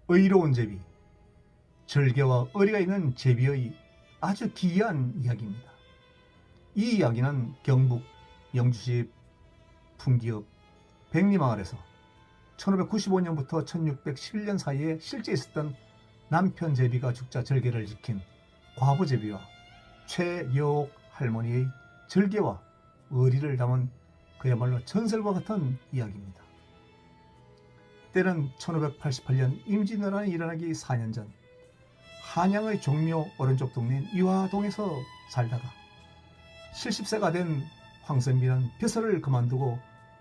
의로운 제비, 절개와 의리가 있는 제비의 아주 기이한 이야기입니다. 이 이야기는 경북 영주시 풍기읍 백리마을에서 1595년부터 1611년 사이에 실제 있었던 남편 제비가 죽자 절개를 지킨 과부 제비와 최여옥 할머니의 절개와 의리를 담은 그야말로 전설과 같은 이야기입니다. 때는 1588년 임진왜란이 일어나기 4년 전 한양의 종묘 오른쪽 동네인 이화동에서 살다가 70세가 된 황선비는 벼슬을 그만두고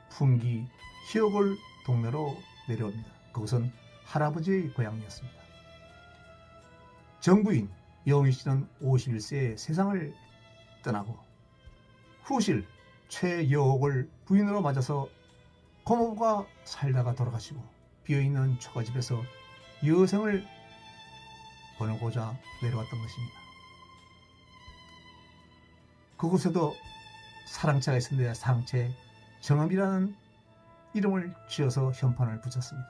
풍기 희옥을 동네로 내려옵니다. 그곳은 할아버지의 고향이었습니다. 정부인 영희 씨는 51세에 세상을 떠나고 후실 최여옥을 부인으로 맞아서 고모부가 살다가 돌아가시고 비어있는 처가집에서 여생을 보내고자 내려왔던 것입니다. 그곳에도 사랑채가 있었는데 사랑채 정음이라는 이름을 지어서 현판을 붙였습니다.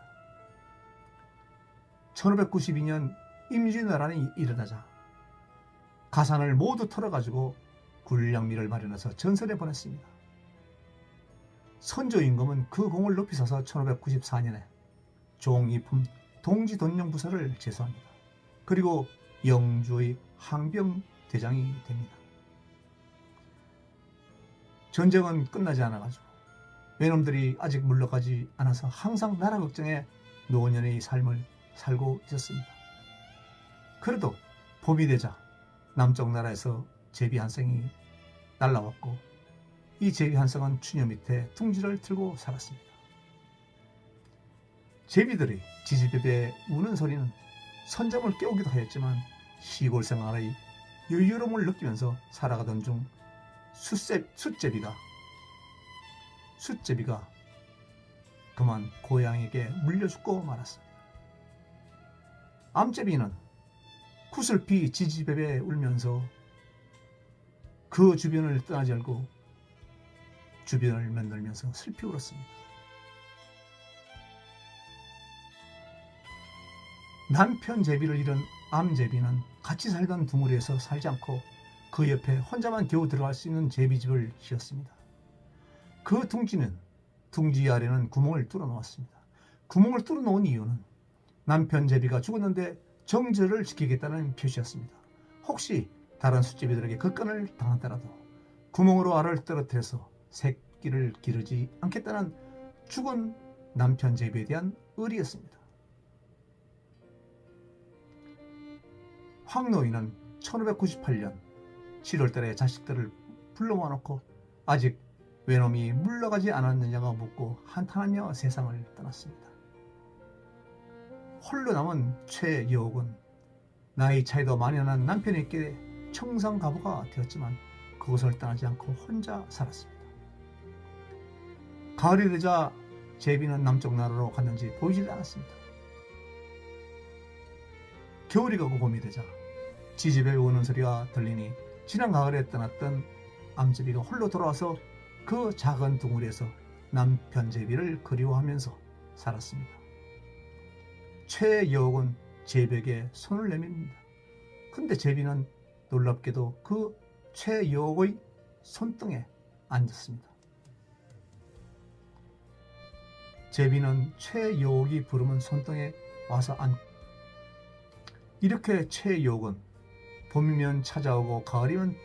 1592년 임진왜란이 일어나자 가산을 모두 털어가지고 굴량미를 마련해서 전선에 보냈습니다. 선조 임금은 그 공을 높이 사서 1594년에 종이품 동지돈령부서를 제수합니다. 그리고 영주의 항병대장이 됩니다. 전쟁은 끝나지 않아가지고 외놈들이 아직 물러가지 않아서 항상 나라 걱정에 노년의 삶을 살고 있었습니다. 그래도 봄이 되자 남쪽 나라에서 제비 한 쌍이 날라왔고 이 제비 한 쌍은 추녀 밑에 둥지를 틀고 살았습니다. 제비들의 지지배배 우는 소리는 선잠을 깨우기도 하였지만 시골 생활의 여유로움을 느끼면서 살아가던 중 숫제비가 그만 고양이에게 물려 죽고 말았습니다. 암제비는 구슬피 지지배배 울면서 그 주변을 떠나지 않고 주변을 만들면서 슬피 울었습니다. 남편 제비를 잃은 암제비는 같이 살던 두무리에서 살지 않고 그 옆에 혼자만 겨우 들어갈 수 있는 제비집을 지었습니다. 그 둥지 아래는 구멍을 뚫어 놓았습니다. 구멍을 뚫어 놓은 이유는 남편 제비가 죽었는데 정절을 지키겠다는 표시였습니다. 혹시 다른 숫제비들에게 급간을 당하더라도 구멍으로 알을 떨어뜨려서 새끼를 기르지 않겠다는 죽은 남편 제비에 대한 의리였습니다. 황노인은 1598년 7월달에 자식들을 불러 모아놓고 아직 외놈이 물러가지 않았느냐고 묻고 한탄하며 세상을 떠났습니다. 홀로 남은 최여옥은 나이 차이도 많이 나는 남편에게 청산가부가 되었지만 그곳을 떠나지 않고 혼자 살았습니다. 가을이 되자 제비는 남쪽 나라로 갔는지 보이질 않았습니다. 겨울이 가고 봄이 되자 지집에 우는 소리가 들리니 지난 가을에 떠났던 암제비가 홀로 돌아와서 그 작은 둥우리에서 남편 제비를 그리워하면서 살았습니다. 최여옥은 제비에게 손을 내밉니다. 근데 제비는 놀랍게도 그 최여옥의 손등에 앉았습니다. 제비는 최여옥이 부르면 손등에 와서 앉고 이렇게 최여옥은 봄이면 찾아오고 가을이면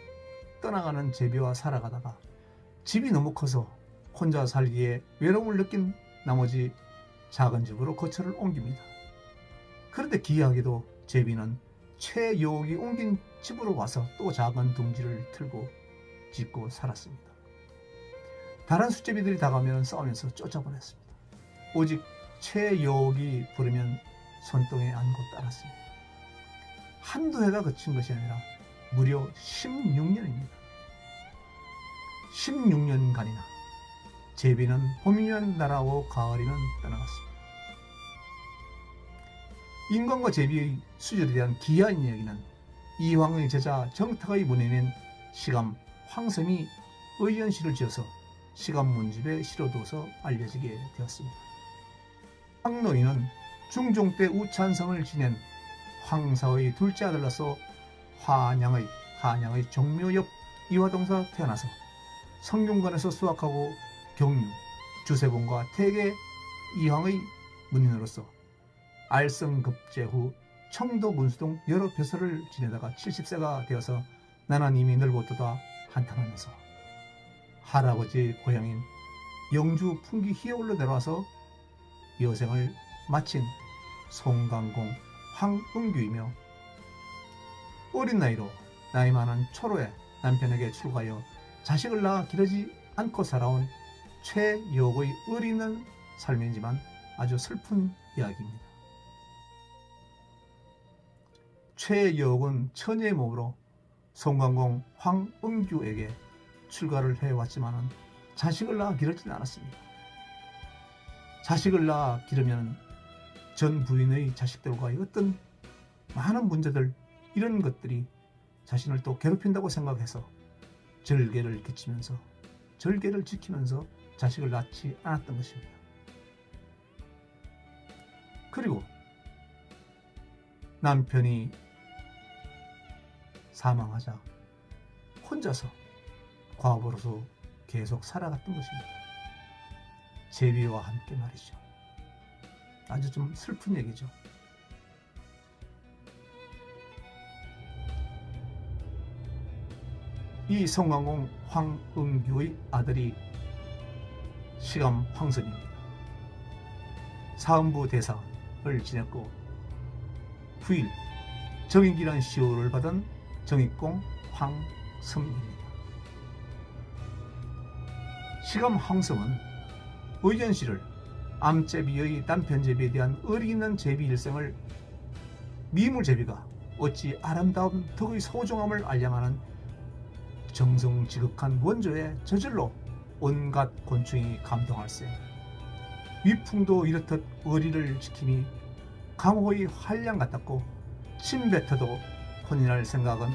떠나가는 제비와 살아가다가 집이 너무 커서 혼자 살기에 외로움을 느낀 나머지 작은 집으로 거처를 옮깁니다. 그런데 기이하게도 제비는 최여옥이 옮긴 집으로 와서 또 작은 둥지를 틀고 짓고 살았습니다. 다른 숫제비들이 다가오면 싸우면서 쫓아보냈습니다. 오직 최여옥이 부르면 손등에 안고 따랐습니다. 한두 해가 그친 것이 아니라 무려 16년입니다. 16년간이나 제비는 봄이면 날아오고 가을이면 떠나갔습니다. 인간과 제비의 수절에 대한 기이한 이야기는 이황의 제자 정탁의 문해인 시감 황섬이 의연시를 지어서 시감문집에 실어두어서 알려지게 되었습니다. 황노인은 중종 때 우찬성을 지낸 황사의 둘째 아들로서 한양의 정묘엽 이화동사 태어나서 성균관에서 수학하고 경유, 주세봉과 태계 이황의 문인으로서 알성급제 후 청도 문수동 여러 벼슬을 지내다가 70세가 되어서 나는 이미 늙었도다 한탄하면서 할아버지 고향인 영주 풍기 희열로 내려와서 여생을 마친 송강공 황은규이며 어린 나이로 나이 많은 초로에 남편에게 출가하여 자식을 낳아 기르지 않고 살아온 최여옥의 의리 있는 삶이지만 아주 슬픈 이야기입니다. 최여옥은 처녀의 몸으로 송강공 황은규에게 출가를 해왔지만 자식을 낳아 기르지는 않았습니다. 자식을 낳아 기르면 전 부인의 자식들과의 어떤 많은 문제들, 이런 것들이 자신을 또 괴롭힌다고 생각해서 절개를 지키면서 자식을 낳지 않았던 것입니다. 그리고 남편이 사망하자 혼자서 과부로서 계속 살아갔던 것입니다. 제비와 함께 말이죠. 아주 좀 슬픈 얘기죠. 이 송강공 황은규의 아들이 시감 황선입니다. 사헌부 대사를 지냈고 9일 정익이라는 시호를 받은 정익공 황섬입니다. 시감 황섬은 의견씨를 암제비의 남편제비에 대한 의리 있는 제비 일생을 미물제비가 어찌 아름다운 덕의 소중함을 알량하는 정성지극한 원조에 저절로 온갖 곤충이 감동할세. 위풍도 이렇듯 의리를 지킴이 강호의 한량 같았고 침뱉어도 혼인할 생각은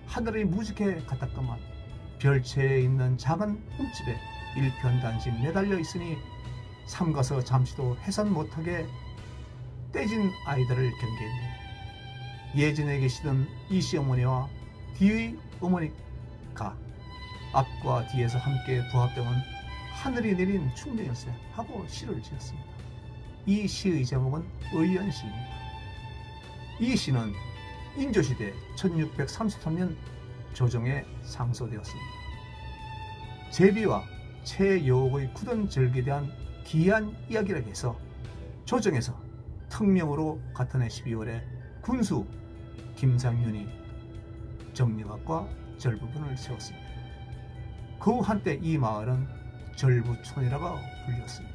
하늘의 무지개 같았건만 별채에 있는 작은 흠집에 일편단심 매달려 있으니 삼가서 잠시도 해산 못하게 떼진 아이들을 경계했네. 예전에 계시던 이씨 어머니와 뒤의 어머니가 앞과 뒤에서 함께 부합되면 하늘이 내린 충정일세 하고 시를 지었습니다. 이 시의 제목은 의연시입니다. 이 시는 인조시대 1633년 조정에 상소되었습니다. 제비와 최여옥의 굳은 절기에 대한 기이한 이야기라고 해서 조정에서 특명으로 같은 해 12월에 군수 김상윤이 정리각과 절부분을 세웠습니다. 그 한때 이 마을은 절부촌이라고 불렸습니다.